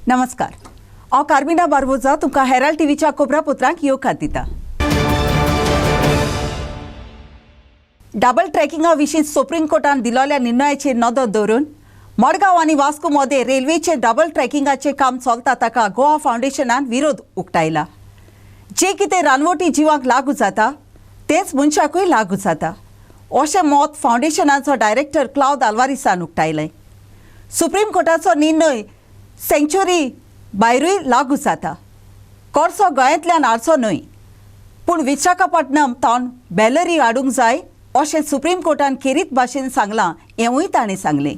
नमस्कार हांव कार्मिना बार्बोजा तुमकां हेराल्ड टीव्हीच्या कोबरा पुत्रांक येवकार दिता। डबल ट्रॅकिंगा विशीं सुप्रीम कोर्टान दिलोल्या निर्णयाचेर नदर दवरून मडगांव आनी वास्को मदें रेल्वेचे डबल ट्रॅकिंगाचें काम चलता ताका गोवा फावंडेशनान विरोध उक्तायला। जे कितें रानवटी जिवांक लागू जाता तेंच मनशाकूय लागू जाता अशें मत फावंडेशनाचो डायरेक्टर क्लाउद आल्वारिसान उक्तायलें। सुप्रीम कोर्टाचो निर्णय सँक्च्युरी भायरूय लागू जाता। कोर्सो गोंयांतल्यान हाडचो न्हय पूण विशाखापट्टणम तावन बेलरी हाडूंक जाय अशें सुप्रीम कोर्टान खेरीत भाशेन सांगलां हेंवूय ताणें सांगलें।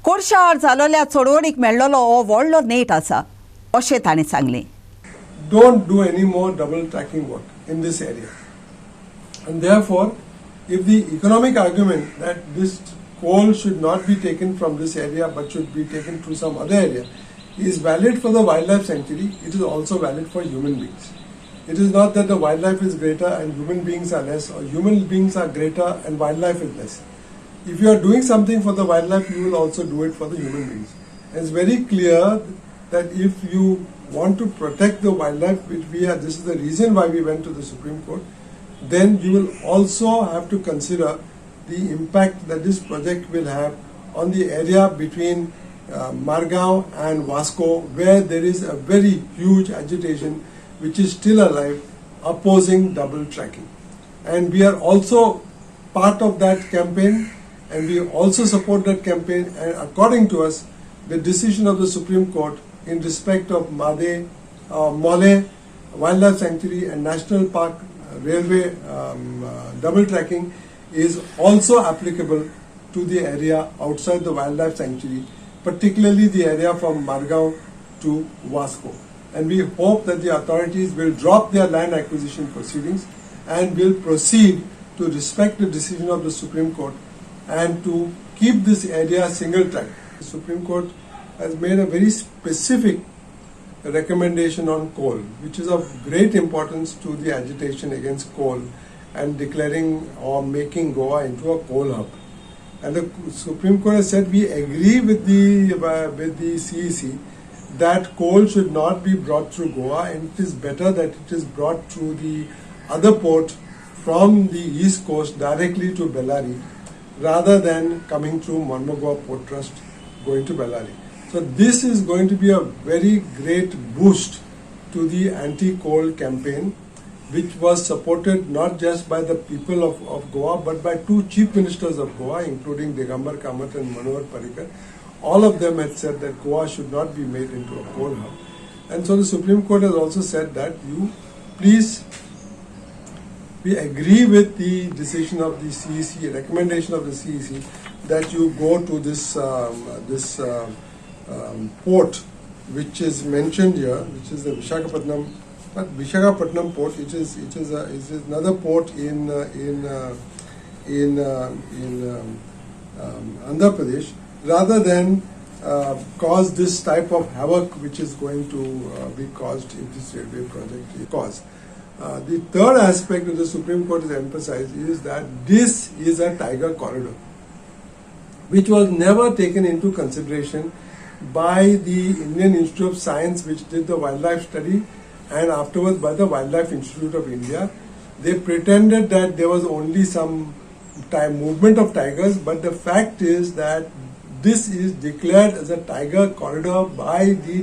कोळशा आड जालोल्या चळवळीक मेळ्ळलो हो व्हडलो नेट आसा अशें ताणें सांगलें। Don't do any more double tracking work in this area. And therefore, if the economic argument that this coal should not be taken from this area but should be taken to some other area is valid for the wildlife sanctuary, it is also valid for human beings. It is not that the wildlife is greater and human beings are less, or human beings are greater and wildlife is less. If you are doing something for the wildlife, you will also do it for the human beings. And it's very clear that if you want to protect the wildlife, which this is the reason why we went to the Supreme Court, then you will also have to consider the impact that this project will have on the area between Margao and Vasco, where there is a very huge agitation which is still alive opposing double tracking. And we are also part of that campaign, and we also support that campaign. And according to us, the decision of the Supreme Court in respect of Mole Wildlife Sanctuary and National Park Railway double tracking is also applicable to the area outside the wildlife sanctuary, particularly the area from Margao to Vasco. And we hope that the authorities will drop their land acquisition proceedings and will proceed to respect the decision of the Supreme Court and to keep this area single track. The Supreme Court has made a very specific recommendation on coal, which is of great importance to the agitation against coal and declaring or making Goa into a coal hub. And the Supreme Court has said we agree with the CEC that coal should not be brought through Goa, and it is better that it is brought through the other port from the east coast directly to Bellary rather than coming through Mormugao Port Trust going to Bellary. So this is going to be a very great boost to the anti-coal campaign, which was supported not just by the people of Goa but by two chief ministers of Goa, including Digambar Kamath and Manohar Parrikar. All of them had said that Goa should not be made into a coal hub. And so the Supreme Court has also said that we agree with the decision of the CEC, recommendation of the CEC, that you go to this port which is mentioned here, which is the Visakhapatnam port. It is another port in Andhra Pradesh, rather than cause this type of havoc which is going to be caused if this railway project is caused. The third aspect that the Supreme Court has emphasized is that this is a tiger corridor, which was never taken into consideration by the Indian Institute of Science, which did the wildlife study, and afterwards by the Wildlife Institute of India. They pretended that there was only some movement of tigers, but the fact is that this is declared as a tiger corridor by the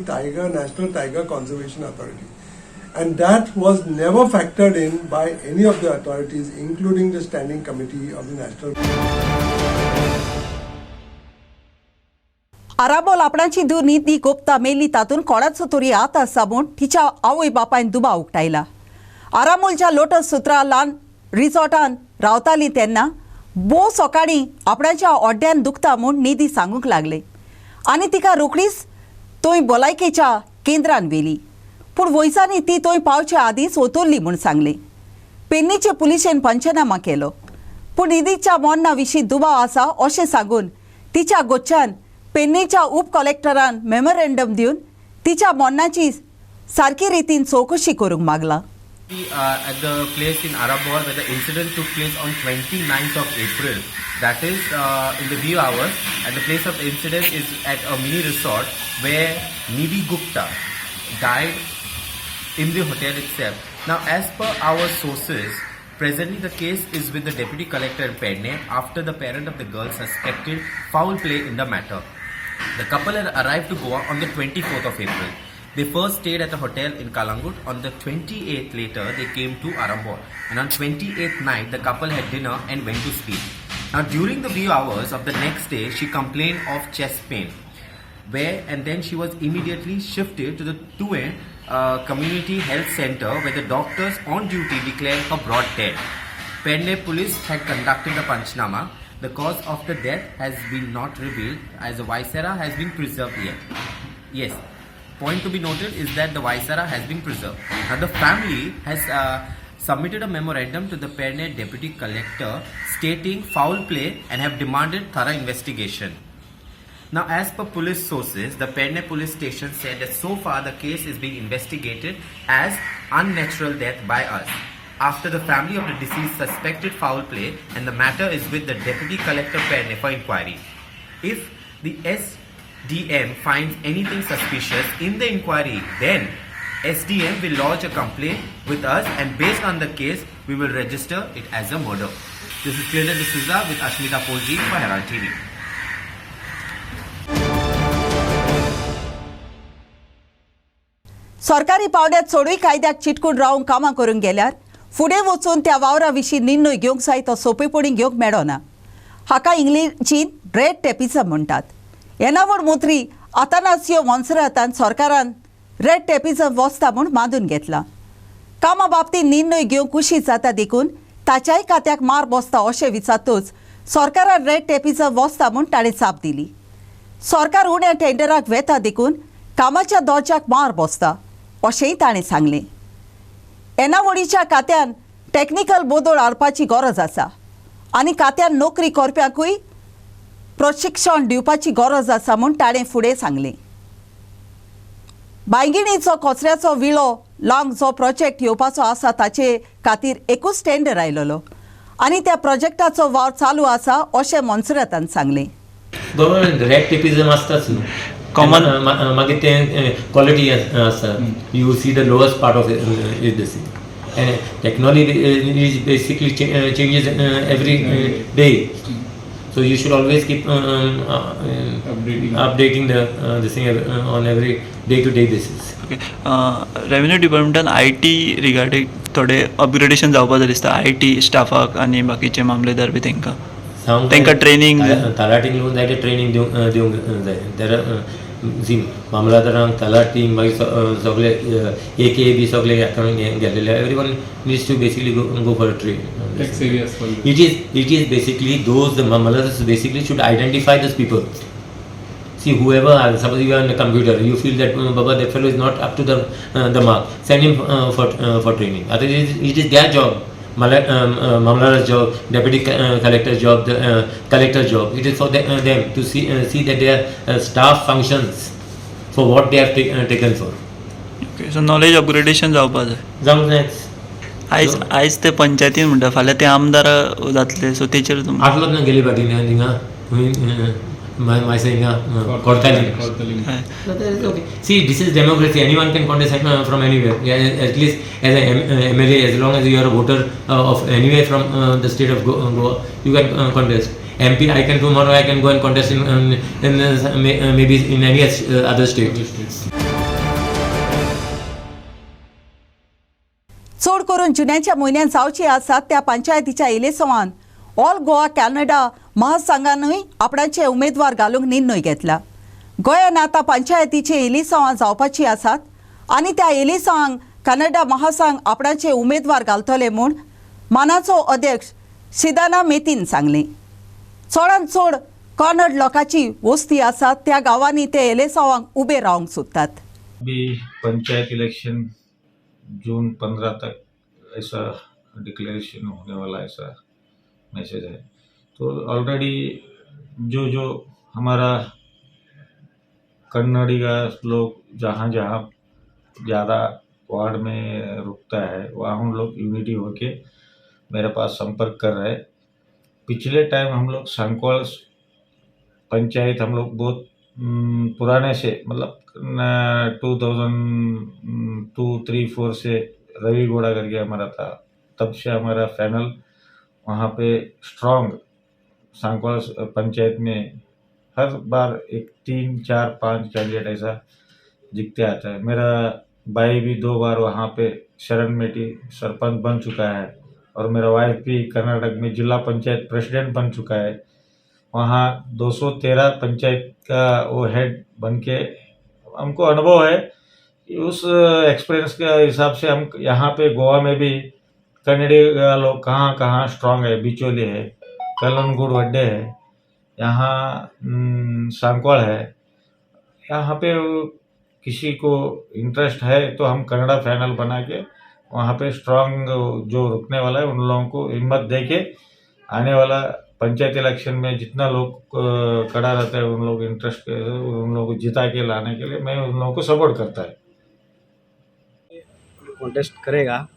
National Tiger Conservation Authority. And that was never factored in by any of the authorities, including the Standing Committee of the National. आराबोल आपणाची दुर्नीती गोपता मेली तातून कोणाचो तरी हात आसा म्हूण तिच्या आवय बापायन दुबा उक्तायला। आरामोलच्या लोटस सुत्रा ल्हान रिसॉर्टान रावताली तेन्ना बो सकाळीं आपणाच्या ओड्ड्यान दुखता म्हूण निधी सांगूंक लागले आनी तिका रोखडीच थंय भलायकेच्या केंद्रान व्हेली, पूण वयसांनी ती थंय पावचे आदींच ओतोरली म्हूण सांगलें। पेडणेचे पुलिशेन पंचनामा केलो, पूण निधीच्या मरणा विशीं दुबाव आसा अशें सांगून तिच्या गोच्च्यान पेडणेच्या उप कलेक्टरान मेमोरेंडम दिवन तिच्या मरणाची सारके रितीन चौकशी करूंक मागला। At the place in Arabor where the incident took place on 29th of April. That is in the view hours, and the place of incident is at a mini resort where Nivi Gupta died in the hotel itself. Now, as per our sources, presently the case is with the Deputy Collector in Penne after the parent of the girl suspected foul play in the matter. The couple had arrived to Goa on the 24th of April. They first stayed at a hotel in Kalangut. On the 28th later, they came to Arambor. And on 28th night, the couple had dinner and went to sleep. Now, during the wee hours of the next day, she complained of chest pain. And then she was immediately shifted to the Tuen Community Health Center where the doctors on duty declared her brought dead. Penne police had conducted the Panchnama. The cause of the death has been not revealed as the viscera has been preserved yet. Yes, point to be noted is that the viscera has been preserved. Now the family has submitted a memorandum to the Perne Deputy Collector stating foul play and have demanded thorough investigation. Now, as per police sources, the Perne police station said that so far the case is being investigated as unnatural death by us. After the family of the deceased suspected foul play, and the matter is with the Deputy Collector Perne for inquiry. If the SDM finds anything suspicious in the inquiry, then SDM will lodge a complaint with us, and based on the case, we will register it as a murder. This is Clear D'Souza with Ashmita Polji for Herald TV. सरकारी पावड्यात सोडूय कायद्याक चिटकून रावून कामां करूंक गेल्यार फुडें वचून त्या वावरा विशीं निर्णय घेवंक जाय तो सोंपेपणी घेवंक मेळना. हाका इंग्लिशींत रेड टेपिझम म्हणटात. येणावळ मंत्री आतानासियो मॉन्सेरातान सरकारान रेड टेपिझम वचता म्हूण मांदून घेतला. कामा बाबतींत निर्णय घेवंक कुशीत जाता देखून ताच्याय खात्याक मार बसता अशें विचारतूच सरकारान रेड टेपिझम वचता म्हूण ताणें चाप दिली. सरकार उण्या टेंडराक वेता देखून कामाच्या दर्ज्याक मार बसता अशेंय ताणें सांगलें. येणावळीच्या खात्यान टॅक्निकल बदल हाडपाची गरज आसा आनी खात्यान नोकरी करप्यांकूय प्रशिक्षण दिवपाची गरज आसा म्हूण ताणें फुडें सांगलें. बांयगिणीचो कचऱ्याचो विळो लावंक जो प्रोजेक्ट येवपाचो आसा ताचे खातीर एकूच टेंडर आयलोलो आनी त्या प्रोजेक्टाचो वावर चालू आसा अशें मॉन्सेरातान सांगलें. रेड टेपिझम आसताच न्हू कॉमन मागीर ते क्वॉलिटी आसता. You see the lowest part of it this and technology is basically changes every day. So you should always keep updating the thing on every day-to-day basis. Okay. Revenue department IT regarding थोडे upgradation जावपाचो दिसता IT स्टाफाक आनी बाकीचे मामलेदार B तांकां training तलाटीक लागून जायते training दिवंक जाय. देर सी मामलेदारांक तलाटीक मागीर सगळे एक बी सगळे गेलेले everyone needs to basically go for training. It is basically the mamladas basically should identify those people. See, whoever, suppose you are on a computer, you feel that Baba, that fellow is not up to the mark, send him for training. It is their job, mamlada's job, deputy collector's job, the collector's job. It is for them to see that their staff functions for what they have taken for. Okay, so knowledge upgradation जावपाक जाय. आयज ते पंचायतीन म्हणटा फाल्यां ते आमदार जातले, सो तेचेर आठलोच ना गेले फाटीं थिंगा हिंगा Cortalim. See, this is democracy. Anyone can contest from anywhere. At least as an MLA, as long as you are a voter of anywhere from the state of Goa, you can contest. MP, I can tomorrow I can go and contest in maybe in any other state. चड करून जुन्याच्या म्हयन्यात जावची आसात त्या पंचायतीच्या इलेसवान all Goa Canada महासंघानूय आपणाचे उमेदवार घालूंक निर्णय घेतला. गोंयांत आतां पंचायतीचे इलेसवां जावपाची आसात आनी त्या इलेसवांक कॅनडा महासंघ आपणाचे उमेदवार घालतले म्हूण मानाचो अध्यक्ष सिदाना मेतीन सांगलें. चडांत चड कन्नड लोकांची वस्ती आसात त्या गांवांनी ते इलेसवांक उबे रावंक सोदतात. पंचायत इलेक्शन जून 15 तक ऐसा डिक्लेरेशन होने वाला ऐसा मैसेज है. तो ऑलरेडी जो हमारा कन्नड़ी का लोग जहाँ ज़्यादा वार्ड में रुकता है, वहाँ हम लोग यूनिटी होके मेरे पास संपर्क कर रहे हैं। पिछले टाइम हम लोग सांकोल पंचायत हम लोग बहुत पुराने से मतलब 2002-3-4 से रवि घोड़ा करके हमारा था, तब से हमारा पैनल वहाँ पे स्ट्रॉन्ग सांकोल पंचायत में हर बार एक 3-4-5 कैंडिडेट ऐसा जीतते आता है। मेरा भाई भी 2 बार वहाँ पे शरण मेटी सरपंच बन चुका है और मेरा वाइफ भी कर्नाटक में जिला पंचायत प्रेसिडेंट बन चुका है। वहाँ 213 पंचायत का वो हेड बन के हमको अनुभव है कि उस एक्सपीरियंस के हिसाब से हम यहाँ पे गोवा में भी कन्नड़ी लोग कहाँ कहाँ स्ट्रांग है, बिचोली है, कलनगुड़ वड्डे है, यहाँ सांकोल है। यहाँ पे किसी को इंटरेस्ट है तो हम कन्नड़ा पैनल बना के वहाँ पे स्ट्रांग जो रुकने वाला है उन लोगों को हिम्मत दे के आने वाला पंचायत इलेक्शन में जितना लोग खड़ा रहता है उन लोग इंटरेस्ट उन लोगों को जिता के लाने के लिए मैं उन लोगों को सपोर्ट करता है। कॉन्टेस्ट करेगा।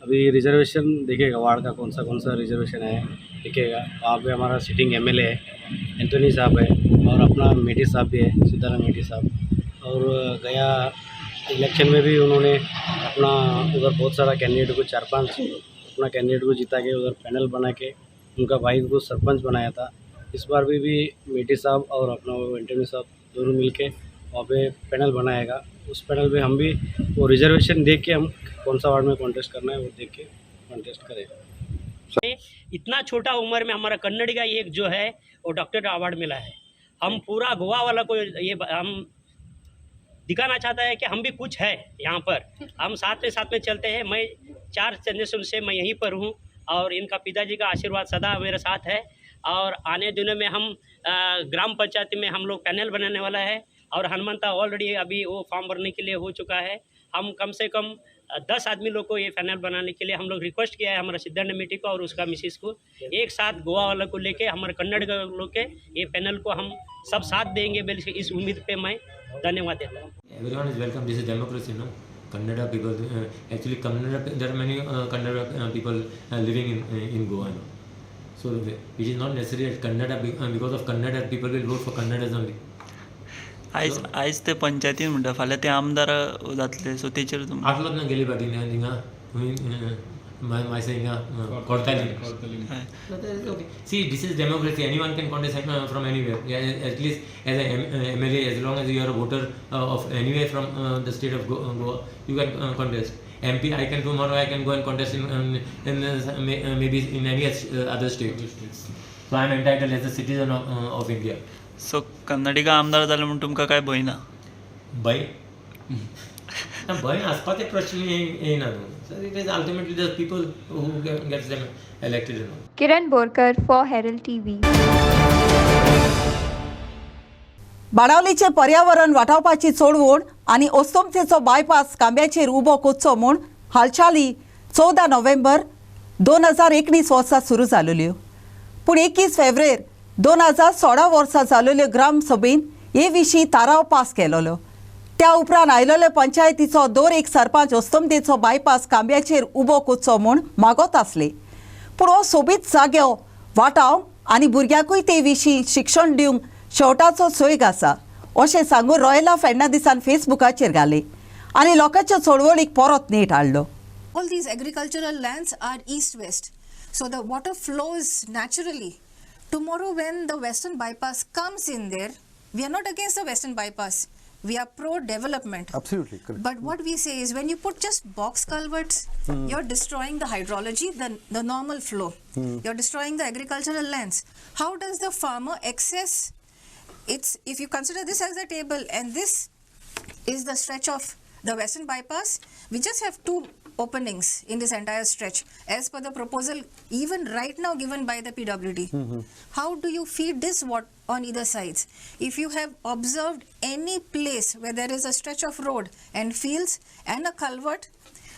अभी रिजर्वेशन देखेगा, वार्ड का कौन सा रिजर्वेशन है दिखेगा। वहाँ पे हमारा सिटिंग एमएलए है, एंटोनी साहब है, और अपना मेटी साहब भी है, सीताराम मेटी साहब। और गया इलेक्शन में भी उन्होंने अपना उधर बहुत सारा कैंडिडेट को 4-5 अपना कैंडिडेट को जिता के उधर पैनल बना के उनका भाई को सरपंच बनाया था। इस बार भी मेटी साहब और अपना एंटोनी साहब दोनों मिलके वहाँ पे पैनल बनाएगा। उस पैनल पे हम भी वो रिजर्वेशन देख के हम कौन सा वार्ड में कॉन्टेस्ट करना है वो देख के कॉन्टेस्ट करेगा। इतना छोटा उम्र में हमारा कन्नड़ का एक जो है वो डॉक्टर अवार्ड मिला है। हम पूरा गोवा वाला को ये हम दिखाना चाहता है कि हम भी कुछ है यहाँ पर। हम साथ में चलते हैं। मैं 4 जनरेशन से मैं यहीं पर हूँ और इनका पिताजी का आशीर्वाद सदा मेरे साथ है। और आने दिनों में हम ग्राम पंचायत में हम लोग पैनल बनाने वाला है और हनुमंता ऑलरेडी अभी वो फॉर्म भरने के लिए हो चुका है। हम कम से कम 10 आदमी लोग को ये पैनल बनाने के लिए हम लोग रिक्वेस्ट किया है हमारा सिद्धार्थ मीटिंग को और उसका मिसिस को, एक साथ गोवा वाला को लेके हमारे कन्नड़ लोग के ये पैनल को हम सब साथ देंगे। बल्कि इस उम्मीद पे मैं धन्यवाद देता हूँ। Everyone is welcome. This is democracy, no? Kannada people, actually Kannada, there are many Kannada people living in Goa, no? So it is not necessary that Kannada, because of Kannada people will vote for Kannadas only. आयज ते पंचायतीन म्हणटा फाल्यां ते आमदार जातले, सो तेचेर आटलोच ना गेली बाकी हिंगा मायसे हिंगा Cortalim. See, this is democracy. Anyone can contest from anywhere. Yeah, at least as an MLA, as long as you are a voter of anywhere from the state of Goa, you can contest. MP, I can tomorrow I can go and contest in maybe in any other state. So I am entitled as a citizen of India. सो कन्नडिगा आमदार जाले म्हणून तुमकां काय भंय ना? भय आसपाचे प्रश्न येना न्हू. So it is ultimately the people who gets them elected. Kiran Borkar for Herald TV. बाणावलीचे पर्यावरण वाटावपाची चळवळ आनी ओस्तोमतेचो बायपास कांब्याचेर उबो कोचचो म्हूण हालचाली 14 नोव्हेंबर 2019 वर्सा सुरू जाल्ल्यो. पूण 21 फेब्रेर 2016 वर्सा जाल्ल्यो ग्राम सभेन हे विशीं थाराव पास केलोलो. त्या उपरांत आयलोले पंचायतीचो दर एक सरपंच ओस्तोमतेचो बायपास कांब्याचेर उबो कोचचो म्हूण मागत आसले. पूण हो सोबीत जाग्यो वाटाव आनी भुरग्यांकूय ते विशीं शिक्षण दिवंक शेवटाचो सोयग आसा अशें सांगून रॉयला फेर्नांदीसान फेसबुकाचेर घाले आनी लोकांच्या चळवळीक परत नेट हाडलो. All these agricultural lands are east-west, so the water flows naturally. Tomorrow when the western bypass comes in there, we are not against the western bypass. We are pro-development. Absolutely correct. But what we say is when you put just box culverts, you're destroying the hydrology, the normal flow. You're destroying the agricultural lands. How does the farmer access? If you consider this as a table and this is the stretch of the western bypass, we just have 2 openings in this entire stretch as per the proposal even right now given by the PWD. How do you feed this water on either sides? If you have observed any place where there is a stretch of road and fields and a culvert,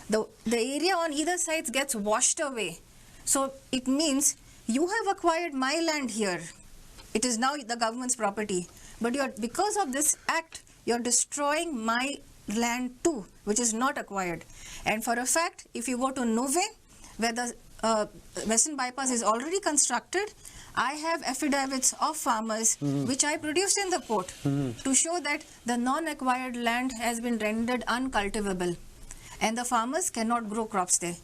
the area on either sides gets washed away. So it means you have acquired my land here. It is now the government's property, but because of this act you're destroying my land too, which is not acquired. And for a fact, if you go to Nuve, where the Western bypass is already constructed, I have affidavits of farmers which I produced in the port to show that the non-acquired land has been rendered uncultivable and the farmers cannot grow crops there.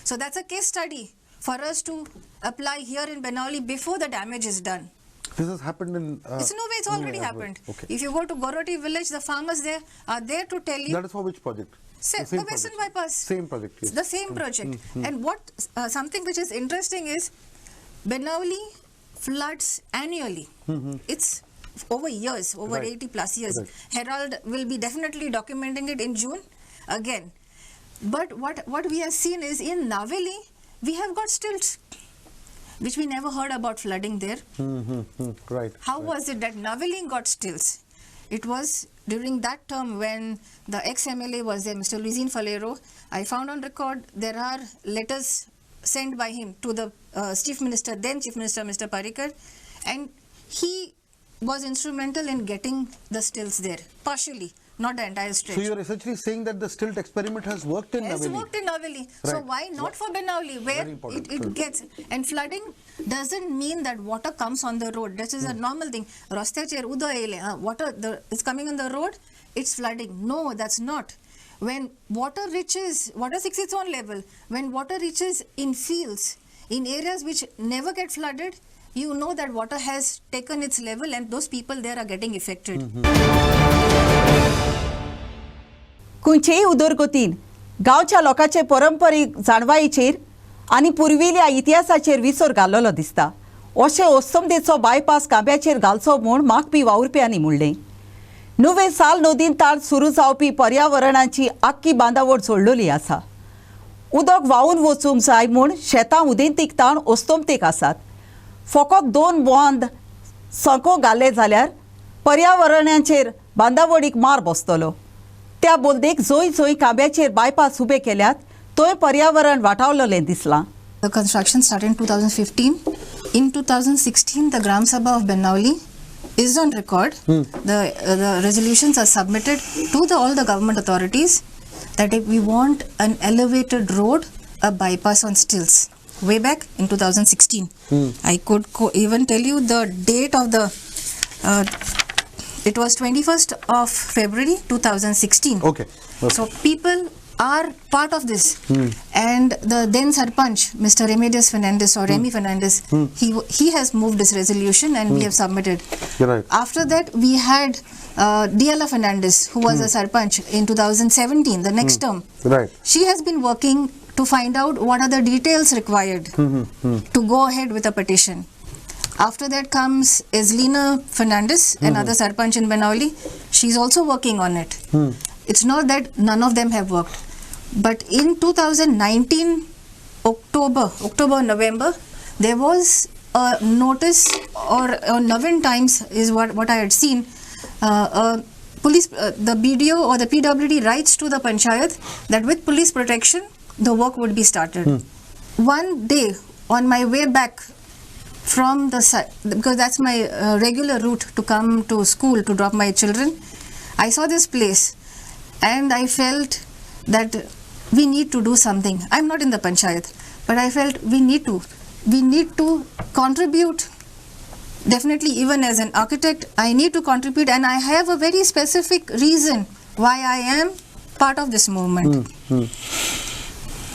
So that's a case study for us to apply here in Benauli before the damage is done. This has happened in... It's no way, it's already happened. Okay. If you go to Goroti village, the farmers there are there to tell you... That is for which project? The Western bypass. Same project, yes. The same project. And what something which is interesting is Benauli floods annually. It's over years, over 80 plus years. Herald will be definitely documenting it in June again. But what we have seen is in Naveli, we have got stilts, which we never heard about flooding there. Right. How was it that Naveli got stilts? It was during that term when the ex-MLA was there, Mr. Luizine Falero. I found on record there are letters sent by him to the Chief Minister, then Chief Minister Mr. Parrikar, and he was instrumental in getting the stilts there, partially, not the entire stretch. So you are essentially saying that the stilt experiment has worked in Naveli? Has worked in Naveli. So why not for Benauli, where it gets... And flooding doesn't mean that water comes on the road. That is a normal thing. Water is coming on the road, it's flooding. No, that's not. When water seeks its own level. When water reaches in fields, in areas which never get flooded, you know that water has taken its level and those people there are getting affected. खंयचेय उदरगतीन गांवच्या लोकांचे परंपरीक जाणवायेचेर आनी पुर्विल्या इतिहासाचेर विसर घाल्लोलो दिसता अशें ओस्तमदेचो bypass कांब्याचेर घालचो म्हूण मागपी वावुरप्यांनी म्हणलें. नुवे साल नदीन ताण सुरू जावपी पर्यावरणाची आख्खी बांदावळ जोडलेली आसा. उदक व्हांवून वचूंक जाय म्हूण शेतां उदेंतीक ताण ओस्तमतेक आसात. फकत 2 बांद संको घाले जाल्यार पर्यावरणाचेर बांदावळीक मार बसतलो. त्या बोलदेक जोय कांब्याचेर बायपास उबे केल्यात तोय पर्यावरण वाटावलेलें दिसलां. The construction started in 2015. In 2016, the Gram Sabha of Benauli is on record. The resolutions are submitted to all the government authorities that if we want an elevated road, a bypass on stilts. Way back in 2016. I could even tell you the date of the... it was 21st of February 2016. Okay. So people are part of this. And the then Sarpanch, Mr. Remedios Fernandez or Remy Fernandez, he has moved this resolution and we have submitted. Right. After that, we had Diala Fernandez, who was a Sarpanch in 2017, the next term. Right. She has been working to find out what are the details required to go ahead with a petition. After that comes Eslina Fernandez, another Sarpanch in Benauli. She's also working on it. It's not that none of them have worked. But in 2019, October, November, there was a notice, or Navin Times is what I had seen, police, the BDO or the PWD writes to the Panchayat that with police protection, the work would be started. One day, on my way back from the site, because that's my regular route to come to school to drop my children, I saw this place and I felt that we need to do something. I'm not in the Panchayat, but I felt we need to contribute. Definitely, even as an architect, I need to contribute, and I have a very specific reason why I am part of this movement.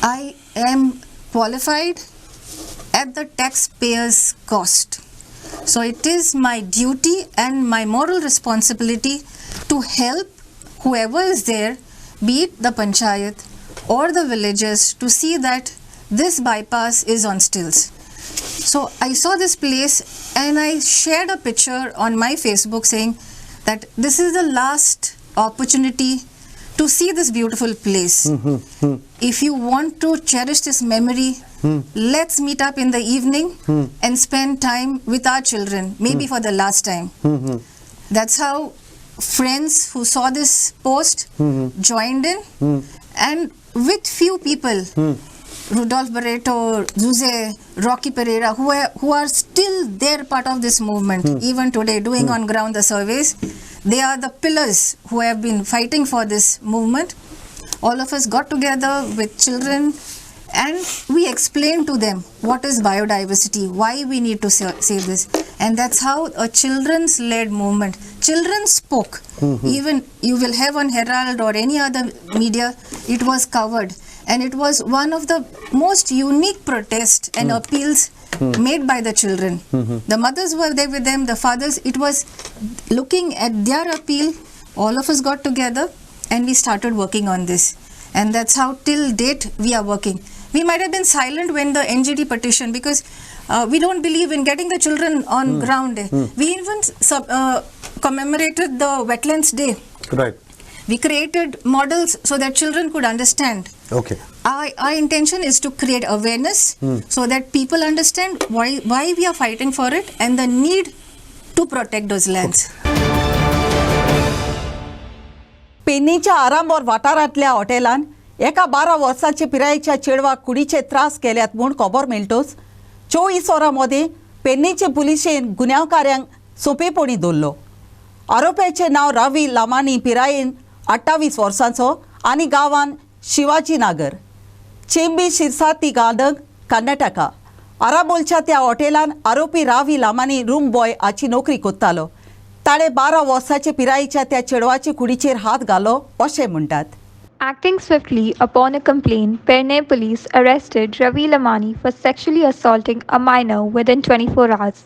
I am qualified at the taxpayer's cost. So it is my duty and my moral responsibility to help whoever is there, be it the Panchayat or the villagers, to see that this bypass is on stilts. So I saw this place and I shared a picture on my Facebook saying that this is the last opportunity to see this beautiful place. If you want to cherish this memory, let's meet up in the evening and spend time with our children, maybe for the last time. That's how friends who saw this post joined in, and with few people, Rudolph Barreto, Jose, Rocky Pereira, who are still there part of this movement, even today, doing on ground the surveys. They are the pillars who have been fighting for this movement. All of us got together with children and we explained to them what is biodiversity, why we need to save this. And that's how a children's led movement, children spoke. Even you will have on Herald or any other media, it was covered. And it was one of the most unique protests and appeals made by the children. The mothers were there with them, the fathers. It was looking at their appeal, all of us got together and we started working on this. And that's how till date we are working. We might have been silent when the NGT petition, because we don't believe in getting the children on ground. We even commemorated the Wetlands Day. Right. We created models so that children could understand. Okay. Our intention is to create awareness so that people understand why we are fighting for it and the need to protect those lands. पेन्नीच्या आरांबोर वाठारांतल्या हॉटेलान एका 12 वर्सांचे पिरायेच्या चेडवाक कुडीचे त्रास केल्यात म्हूण खबर मेळटूच 24 वरां मदीं पेन्नीचे पुलिशेन गुन्यांवकारांक सोंपेपणी दवरलो. आरोपीचें नांव रवी लामानी, पिरायेन 28 वर्सांचो आनी गांवान शिवाजी नगर, चेंबी शिरसाती गार्डन, कर्नाटका. आराबोलच्या त्या हॉटेलान आरोपी रवी लामानी रूम बॉय हाची नोकरी कोत्तालो. ताणे 12 वर्साचे पिरायेच्या त्या चेडवाचे कुडीचेर हात घालो अशें म्हणटात. Acting swiftly upon a complaint, Perne police arrested Ravi Lamani for sexually assaulting a minor within 24 hours.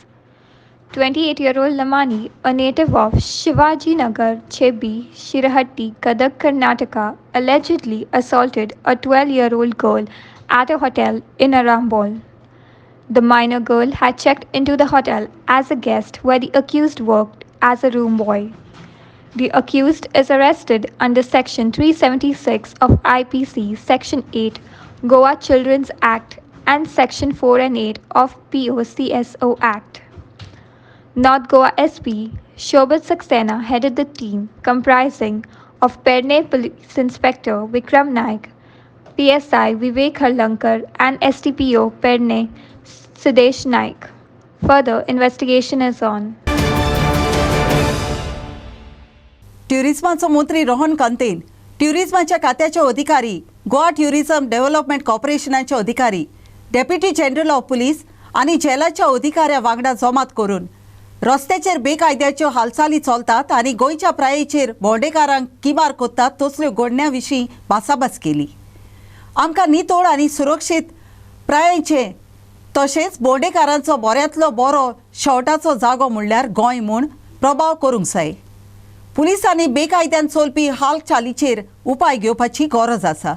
28-year-old Lamani, a native of Shivaji Nagar, Chebi, Shirahatti, Kadak, Karnataka, allegedly assaulted a 12-year-old girl at a hotel in Arambol. The minor girl had checked into the hotel as a guest where the accused worked as a room boy. The accused is arrested under Section 376 of IPC, Section 8, Goa Children's Act, and Section 4 and 8 of POCSO Act. North Goa SP Shobhat Saxena headed the team comprising of Perne Police Inspector Vikram Naik, PSI Vivek Harlankar, and STPO Perne Sidesh Naik. Further investigation is on. ट्युरिझमाचो मंत्री रोहन कंतेन, ट्युरिझमाच्या खात्याचे अधिकारी, Goa tourism development कॉर्पोरेशनाचे अधिकारी, deputy general of police आनी जेलाच्या अधिकाऱ्या वांगडा जमात करून रस्त्याचेर बेकायद्याच्यो हालचाली चलतात आनी गोंयच्या प्रायेचेर भोंवडेकारांक किबार कोत्तात तसल्यो घडण्यां विशीं भासाभास केली. आमकां नितोळ आनी सुरक्षीत प्रायेचे तशेंच भोंवडेकारांचो बऱ्यांतलो बरो शेवटाचो जागो म्हणल्यार गोंय म्हूण प्रभाव करूंक जाय. पुलिसांनी बेकायद्यान चलपी हालचालीचेर उपाय घेवपाची गरज आसा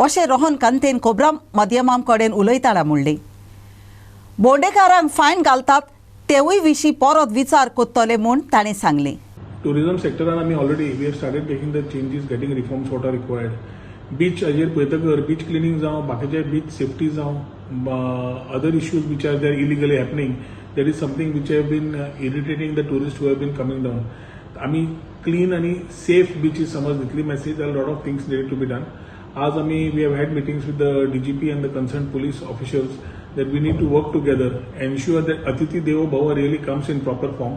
अशें रोहन कांतेन खोब्रा माध्यमां कडेन उलयतना म्हणलें. भोंवडेकारांक फायन घालतात तेवूय विशीं परत विचार कोत्तले म्हूण ताणें सांगलें. टुरिझम सेक्टरान आमी already we have started taking the changes, getting reforms what are required. Beach हाजेर पळयतकर बीच क्लिनिंग जावं, बाकीचे बीच सेफ्टी जावं, other issues which are there illegally happening, that is something which have been irritating the tourist who have been coming down. आमी clean आणि safe beaches समज दितली message, lot of things need to be done. आज आमी we have had meetings with the DGP and the concern police officials that we need to work together, ensure that Atiti Devo Bhava really comes in proper form.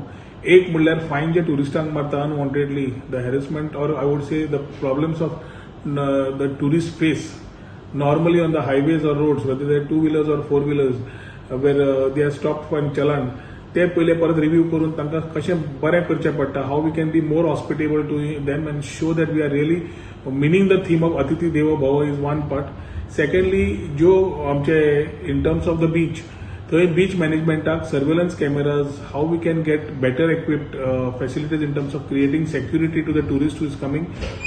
एक म्हणल्यार fine जे टुरिस्टांक मारता अनवॉन्टेडली, the harassment और I would say the problems of the tourist face normally on the highways or roads, whether they are 2-wheelers or 4-wheelers, where they are stopped for challan, ते पहिले परत review करून तांकां कशें बरें करचें पडटा, how we can be more hospitable to them and show that we are really meaning the theme of Atithi Devo Bhava is one part. Secondly जो आमचे in terms of the beach, थंय बीच मॅनेजमेंटाक surveillance cameras, how we can get better equipped facilities in terms of creating security to the tourist who is coming,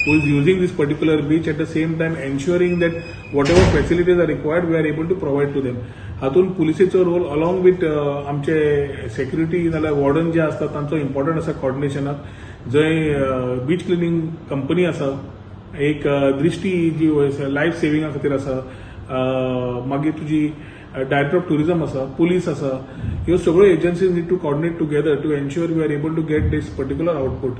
who is using this particular beach, at the same time ensuring that whatever facilities are required we are able to provide to them. हातून पुलिसेचो role along with आमचे security नाल्यार warden जे आसता तांचो important आसा कॉर्डिनेशनाक. जंय बीच cleaning company आसा, एक दृष्टी जी लायफ सेविंगा खातीर आसा, मागीर तुजी डायरेक्टर ऑफ टुरिझम आसा, पुलीस आसा, ह्यो सगळ्यो agencies need to coordinate together to ensure we are able to get these particular output.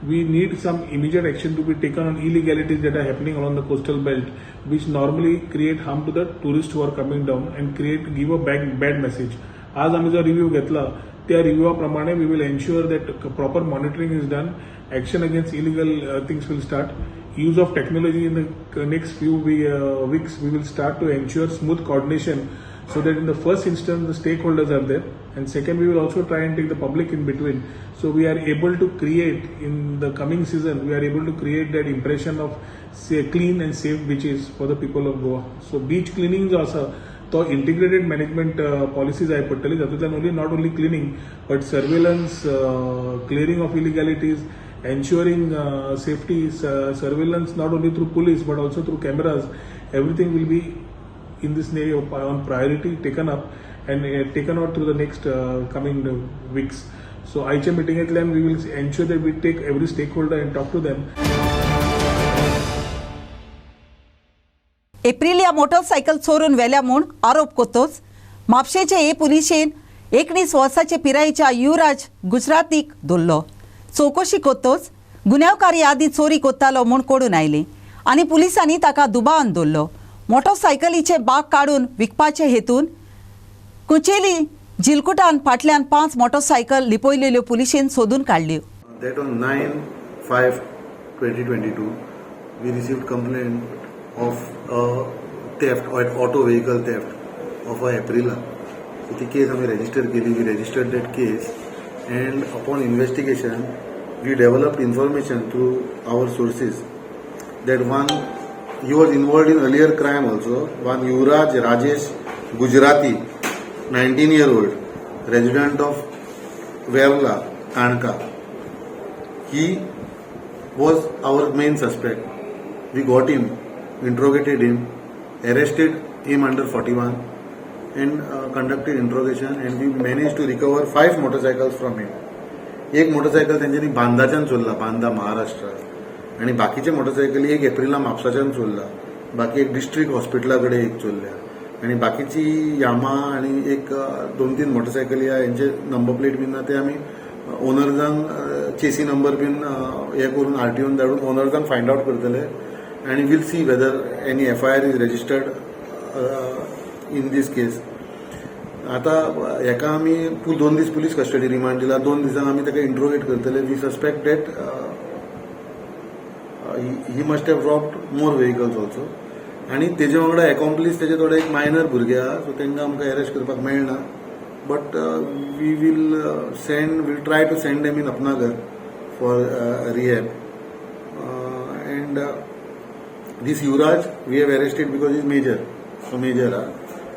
we need some immediate action to be taken on illegalities that are happening along the coastal belt, which normally create harm to the tourists who are coming down and give a bad message. आज आम्ही जो review घेतला त्या रिव्ह्यूप्रमाणे we will ensure that proper monitoring is done. Action against illegal things will start. Use of technology in the next few weeks we will start to ensure smooth coordination, so that in the first instance the stakeholders are there, and second we will also try and take the public in between, so we are able to create in the coming season, we are able to create that impression of clean and safe beaches for the people of Goa. So beach cleaning जो असा तो integrated management policies आहे पडटली, जातूंतल्यान not only cleaning but surveillance, clearing of illegalities, ensuring safety, surveillance not only through police but also through cameras. Everything will be in this area on priority taken up and taken out through the next coming weeks. So आयच्या मिटिंगेंतल्यान we will ensure that we take every stakeholder and talk to them. April या motorcycle चोरून व्हेल्या म्हूण आरोप कोत्तोच म्हापशेचे ए पुलिशेन 19 वर्साचे पिरायेच्या युवराज गुजरातीक धरलो. चौकशी कोत्तोच गुन्यांवकारी आदी चोरी कोत्तालो म्हूण कळून आयलें आनी पुलिसांनी ताका दुबावान दवरलो. मोटरसायकलीचे बाग काडून विकपाचे हेतून कुंचेली जिलकुटान फाटल्यान 5 मोटरसायकल लिपयलेल्यो पुलिशेन सोदून काडल्यो. That on 9/5/2022 we received complaint of a theft or auto vehicle theft of a Aprila. So the case we registered that case, and upon investigation we developed information through our sources that he was involved in earlier crime also. One Yuvraj Rajesh Gujarati, 19-year-old, resident of Verla, Kanka. He was our main suspect. We got him, interrogated him, arrested him under 41 and conducted interrogation, and we managed to recover 5 motorcycles from him. एक motorcycle त्यांच्यानी बांदाच्यान चोरला, बांदा महाराष्ट्र, आणि बाकीचे मोटरसायकली एक Aprilia म्हापसाच्यान चोरला, बाकी एक district हॉस्पिटलाकडे एक चोरल्या, आणि बाकीची यामा आणि एक 2-3 मोटरसायकली यांचे नंबर प्लेट बीन ते आम्ही ओनर्जांक चेसी नंबर बीन हे करून आरटीओन धाडून ओनर्जांक फायंड आउट करतले, and we'll see whether any FIR is registered in this case. आता हेका आमी 2 दीस पुलीस कस्टडी रिमांड दिला. 2 दिसांक आमी ताका इंट्रोगेट करतले. We suspect that he must have robbed more vehicles also, आनी तेजे वांगडा एकॉम्प्लीस तेजे थोडे एक मायनर भुरगे आहा, सो तांकां आमकां अरेस्ट करपाक मेळना. But we will try to send them in Apnaghar for rehab. And this Yuvraj we have arrested because he is major, so major are.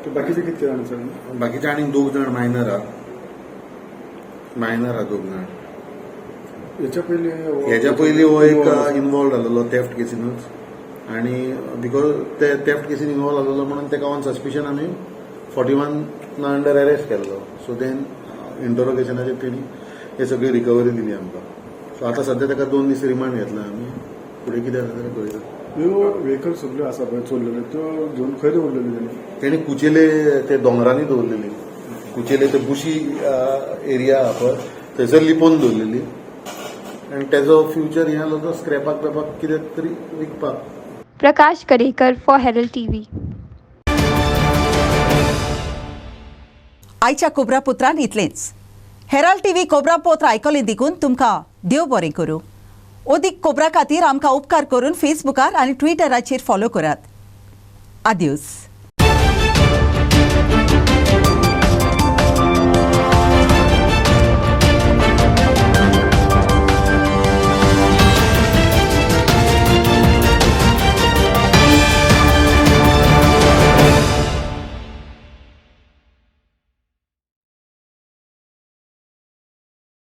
तो बाकीचे कितके जाण सर? बाकीचे आनी 2 जाण मायनर आहा 2 जाण. हेच्या पयलीं हो एक इन्वॉल्व जाल्लो थेफ्ट केसीनूच, आनी बिकॉज ते थेफ्ट केसीन इन्वॉल्व जाल्लो म्हणून तेका ऑन सस्पिशन आमी 41 अंडर अरेस्ट केल्लो. सो देन इंटरोगेशनाचेर तेणी हे सगळी रिकवरी दिली आमकां. सो आतां सध्या ताका 2 दीस रिमांड घेतला आमी. फुडें कितें जाता तें पळयता. व्हेकल सगळे आसा पळय चोरलेले त्यो घेवन खंय दवरलेले तेणी? तेणी कुचेले ते दोंगरांनी दवरलेली. कुचेले ते बुशी एरिया आहा पळय थंयसर लिपोवन दवरलेली, आनी तेजो फ्युचर हें आसलो तो स्क्रॅपाक कितें तरी विकपाक. प्रकाश करेकर फॉर हेरल्ड टीव्ही. आयच्या कोबरा पुत्रान इतलेंच. हेराल्ड टीव्ही कोबरा पोत्र आयकलें देखून तुमकां देव बरें करूं. ओदीक कोबरा खातीर आमकां उपकार करून फेसबुकार आनी ट्विटराचेर फॉलो करात. आदियोस.